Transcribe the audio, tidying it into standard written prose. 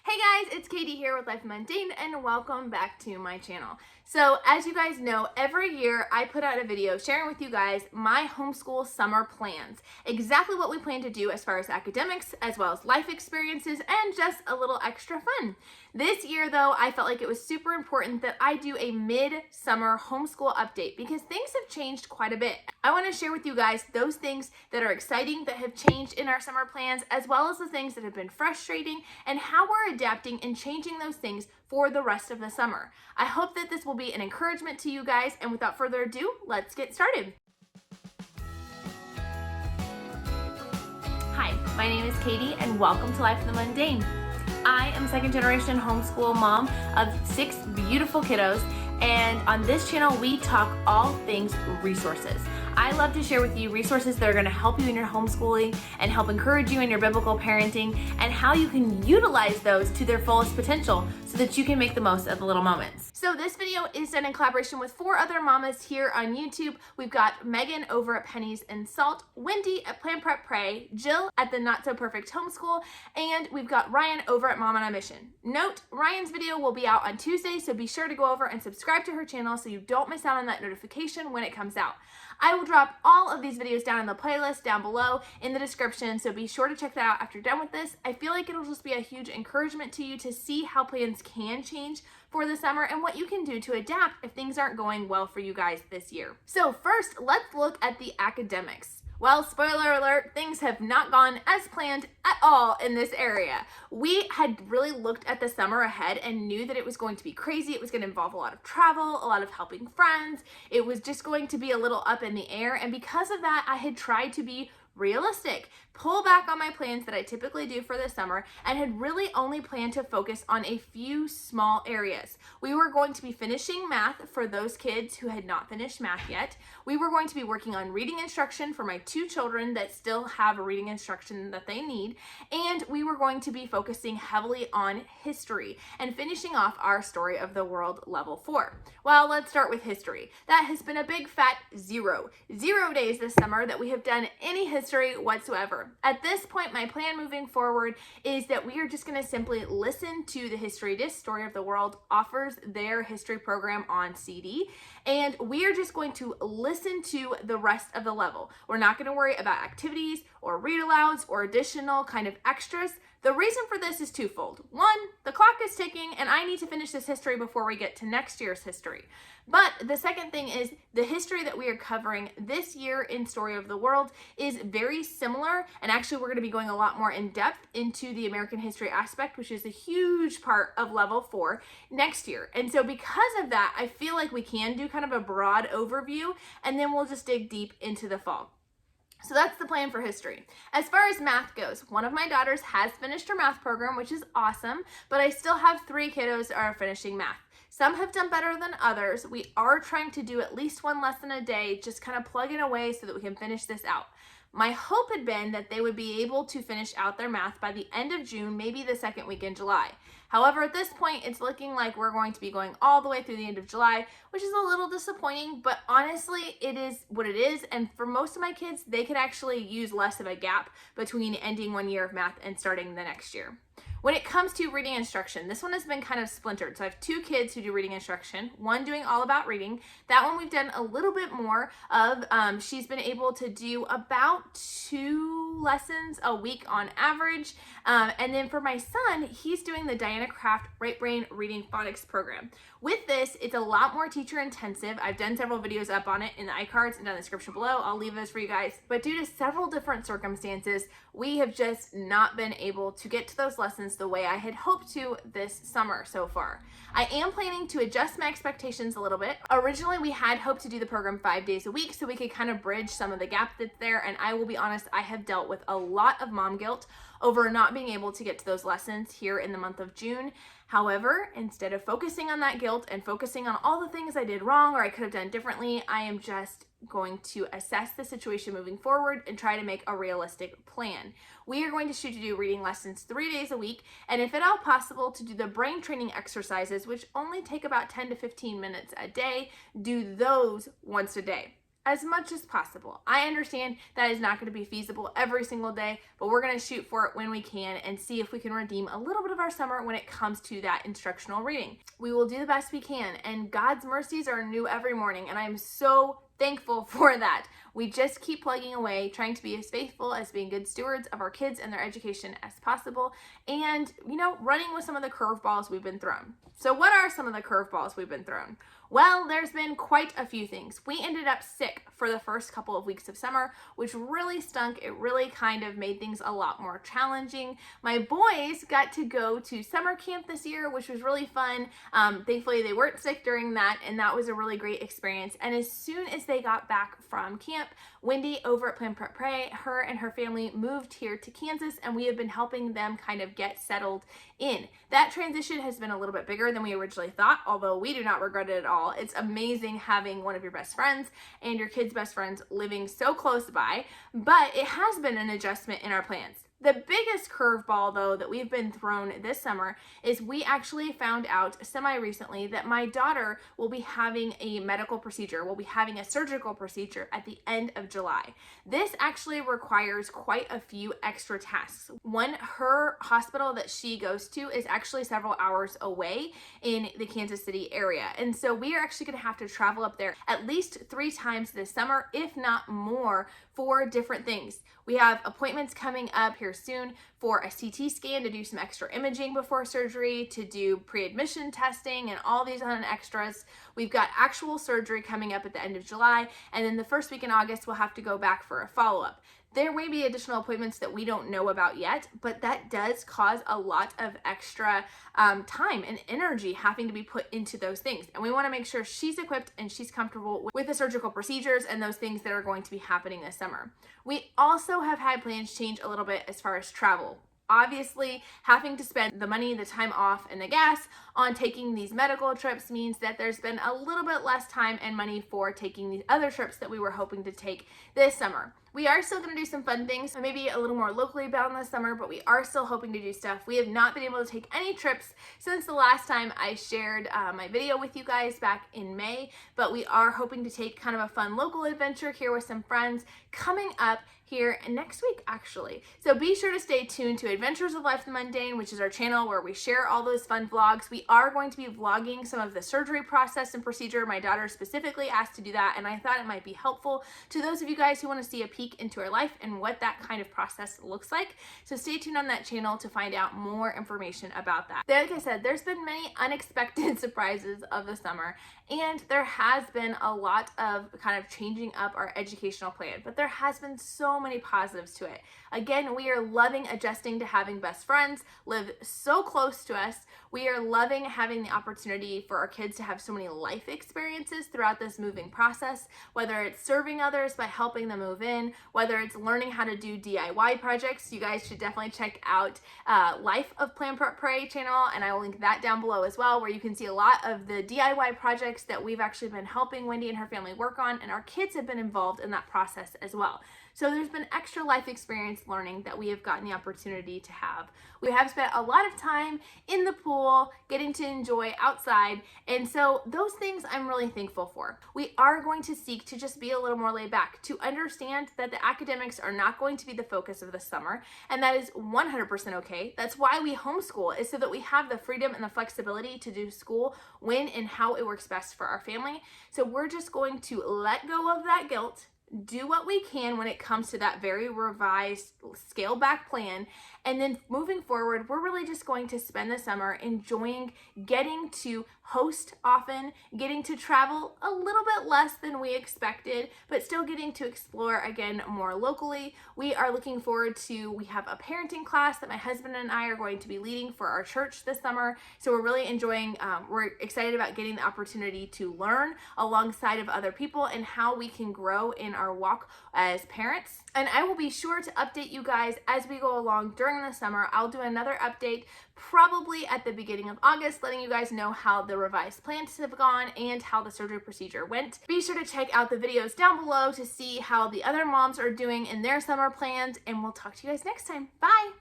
Hey guys, it's Katie here with Life Mundane and welcome back to my channel. So as you guys know, every year I put out a video sharing with you guys my homeschool summer plans. Exactly what we plan to do as far as academics, as well as life experiences, and just a little extra fun. This year though, I felt like it was super important that I do a mid-summer homeschool update because things have changed quite a bit. I want to share with you guys those things that are exciting that have changed in our summer plans, as well as the things that have been frustrating and how we're adapting and changing those things for the rest of the summer. I hope that this will be an encouragement to you guys, and without further ado, let's get started. Hi, my name is Katie and welcome to Life in the Mundane. I am second generation homeschool mom of 6 beautiful kiddos, and on this channel we talk all things resources. I love to share with you resources that are going to help you in your homeschooling and help encourage you in your biblical parenting, and how you can utilize those to their fullest potential so that you can make the most of the little moments. So this video is done in collaboration with 4 other mamas here on YouTube. We've got Megan over at Pennies and Salt, Wendy at Plan Prep Pray, Jill at the Not So Perfect Homeschool, and we've got Ryan over at Mom on a Mission. Note, Ryan's video will be out on Tuesday, so be sure to go over and subscribe to her channel so you don't miss out on that notification when it comes out. I will drop all of these videos down in the playlist down below in the description, so be sure to check that out after you're done with this. I feel like it'll just be a huge encouragement to you to see how plans can change for the summer and what you can do to adapt if things aren't going well for you guys this year. So first, let's look at the academics. Well, spoiler alert, things have not gone as planned at all in this area. We had really looked at the summer ahead and knew that it was going to be crazy. It was going to involve a lot of travel, a lot of helping friends. It was just going to be a little up in the air. And because of that, I had tried to be realistic, pull back on my plans that I typically do for the summer, and had really only planned to focus on a few small areas. We were going to be finishing math for those kids who had not finished math yet. We were going to be working on reading instruction for my 2 children that still have a reading instruction that they need, and we were going to be focusing heavily on history and finishing off our Story of the World Level 4. Well, let's start with history. That has been a big fat 0 days this summer that we have done any history whatsoever. At this point, my plan moving forward is that we are just going to simply listen to the History Disc. Story of the World offers their history program on CD, and we are just going to listen to the rest of the level. We're not going to worry about activities or read alouds or additional kind of extras. The reason for this is twofold. 1, the clock is ticking and I need to finish this history before we get to next year's history. But the second thing is the history that we are covering this year in Story of the World is very similar, and actually we're going to be going a lot more in depth into the American history aspect, which is a huge part of level 4 next year. And so because of that, I feel like we can do kind of a broad overview, and then we'll just dig deep into the fall. So that's the plan for history. As far as math goes, one of my daughters has finished her math program, which is awesome, but I still have 3 kiddos that are finishing math. Some have done better than others. We are trying to do at least 1 lesson a day, just kind of plugging away so that we can finish this out. My hope had been that they would be able to finish out their math by the end of June, maybe the 2nd week in July. However, at this point, it's looking like we're going to be going all the way through the end of July, which is a little disappointing, but honestly, it is what it is. And for most of my kids, they could actually use less of a gap between ending 1 year of math and starting the next year. When it comes to reading instruction, this one has been kind of splintered. So I have 2 kids who do reading instruction, one doing all about reading. That one we've done a little bit more of. She's been able to do about 2 lessons a week on average. And then for my son, he's doing the Diana Craft Right Brain Reading Phonics program. With this, it's a lot more teacher intensive. I've done several videos up on it in the iCards and down in the description below. I'll leave those for you guys. But due to several different circumstances, we have just not been able to get to those lessons the way I had hoped to this summer so far. I am planning to adjust my expectations a little bit. Originally, we had hoped to do the program 5 days a week so we could kind of bridge some of the gap that's there. And I will be honest, I have dealt with a lot of mom guilt over not being able to get to those lessons here in the month of June. However, instead of focusing on that guilt and focusing on all the things I did wrong or I could have done differently, I am just going to assess the situation moving forward and try to make a realistic plan. We are going to shoot to do reading lessons 3 days a week, and if at all possible, to do the brain training exercises, which only take about 10 to 15 minutes a day, do those once a day. as much as possible. I understand that is not going to be feasible every single day, but we're going to shoot for it when we can and see if we can redeem a little bit of our summer when it comes to that instructional reading. We will do the best we can, and God's mercies are new every morning, and I'm so thankful for that. We just keep plugging away, trying to be as faithful as being good stewards of our kids and their education as possible, and, running with some of the curveballs we've been thrown. So what are some of the curveballs we've been thrown? Well, there's been quite a few things. We ended up sick for the first couple of weeks of summer, which really stunk. It really kind of made things a lot more challenging. My boys got to go to summer camp this year, which was really fun. Thankfully, they weren't sick during that, and that was a really great experience. And as soon as they got back from camp, Wendy over at Plan Prep Pray, her and her family moved here to Kansas, and we have been helping them kind of get settled in. That transition has been a little bit bigger than we originally thought, although we do not regret it at all. It's amazing having one of your best friends and your kids' best friends living so close by, but it has been an adjustment in our plans. The biggest curveball, though, that we've been thrown this summer is we actually found out semi-recently that my daughter will be having a medical procedure, will be having a surgical procedure at the end of July. This actually requires quite a few extra tasks. One, her hospital that she goes to is actually several hours away in the Kansas City area. And so we are actually going to have to travel up there at least 3 times this summer, if not more, for different things. We have appointments coming up here soon for a CT scan to do some extra imaging before surgery, to do pre-admission testing and all these other extras. We've got actual surgery coming up at the end of July, and then the first week in August we'll have to go back for a follow-up. There may be additional appointments that we don't know about yet, but that does cause a lot of extra time and energy having to be put into those things. And we want to make sure she's equipped and she's comfortable with the surgical procedures and those things that are going to be happening this summer. We also have had plans change a little bit as far as travel. Obviously, having to spend the money, the time off, and the gas on taking these medical trips means that there's been a little bit less time and money for taking these other trips that we were hoping to take this summer. We are still going to do some fun things, maybe a little more locally bound this summer, but we are still hoping to do stuff. We have not been able to take any trips since the last time I shared my video with you guys back in May, but we are hoping to take kind of a fun local adventure here with some friends coming up here next week, actually. So be sure to stay tuned to Adventures of Life the Mundane, which is our channel where we share all those fun vlogs. We are going to be vlogging some of the surgery process and procedure. My daughter specifically asked to do that, and I thought it might be helpful to those of you guys who want to see a peek into her life and what that kind of process looks like. So stay tuned on that channel to find out more information about that. Like I said, there's been many unexpected surprises of the summer, and there has been a lot of kind of changing up our educational plan, but there has been so many positives to it. Again, we are loving adjusting to having best friends live so close to us. We are loving having the opportunity for our kids to have so many life experiences throughout this moving process, whether it's serving others by helping them move in, whether it's learning how to do DIY projects. You guys should definitely check out Life of Plan Prep Pray channel, and I will link that down below as well, where you can see a lot of the DIY projects that we've actually been helping Wendy and her family work on, and our kids have been involved in that process as well. So there's been extra life experience learning that we have gotten the opportunity to have. We have spent a lot of time in the pool, getting to enjoy outside, and so those things I'm really thankful for. We are going to seek to just be a little more laid back, to understand that the academics are not going to be the focus of the summer, and that is 100% okay. That's why we homeschool, is so that we have the freedom and the flexibility to do school when and how it works best for our family. So we're just going to let go of that guilt, do what we can when it comes to that very revised scale back plan, and then moving forward, we're really just going to spend the summer enjoying getting to host often, getting to travel a little bit less than we expected, but still getting to explore again more locally. We are looking forward to, we have a parenting class that my husband and I are going to be leading for our church this summer. So we're really enjoying, we're excited about getting the opportunity to learn alongside of other people and how we can grow in our walk as parents. And I will be sure to update you guys as we go along during the summer. I'll do another update probably at the beginning of August, letting you guys know how the revised plans have gone and how the surgery procedure went. Be sure to check out the videos down below to see how the other moms are doing in their summer plans, and we'll talk to you guys next time. Bye!